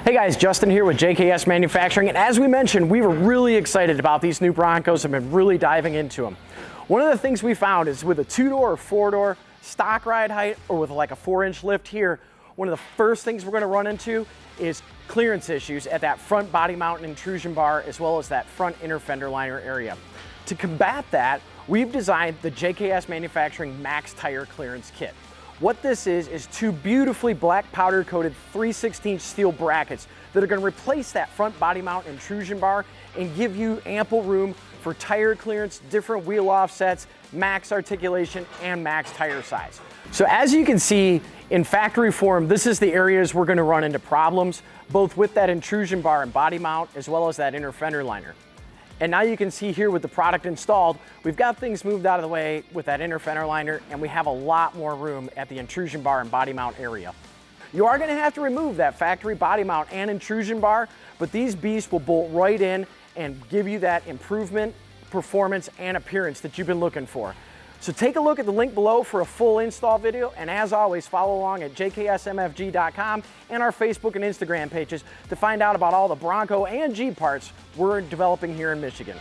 Hey guys, Justin here with JKS Manufacturing, and as we mentioned, we were really excited about these new Broncos and been really diving into them. One of the things we found is with a 2-door or 4-door, stock ride height, or with like a 4-inch lift here, one of the first things we're gonna run into is clearance issues at that front body mount and intrusion bar, as well as that front inner fender liner area. To combat that, we've designed the JKS Manufacturing Max Tire Clearance Kit. What this is two beautifully black powder coated 3/16 steel brackets that are going to replace that front body mount intrusion bar and give you ample room for tire clearance, different wheel offsets, max articulation, and max tire size. So as you can see in factory form, this is the areas we're going to run into problems, both with that intrusion bar and body mount, as well as that inner fender liner. And now you can see here with the product installed, we've got things moved out of the way with that inner fender liner, and we have a lot more room at the intrusion bar and body mount area. You are going to have to remove that factory body mount and intrusion bar, but these beasts will bolt right in and give you that improvement, performance, and appearance that you've been looking for. So take a look at the link below for a full install video, and as always, follow along at jksmfg.com and our Facebook and Instagram pages to find out about all the Bronco and Jeep parts we're developing here in Michigan.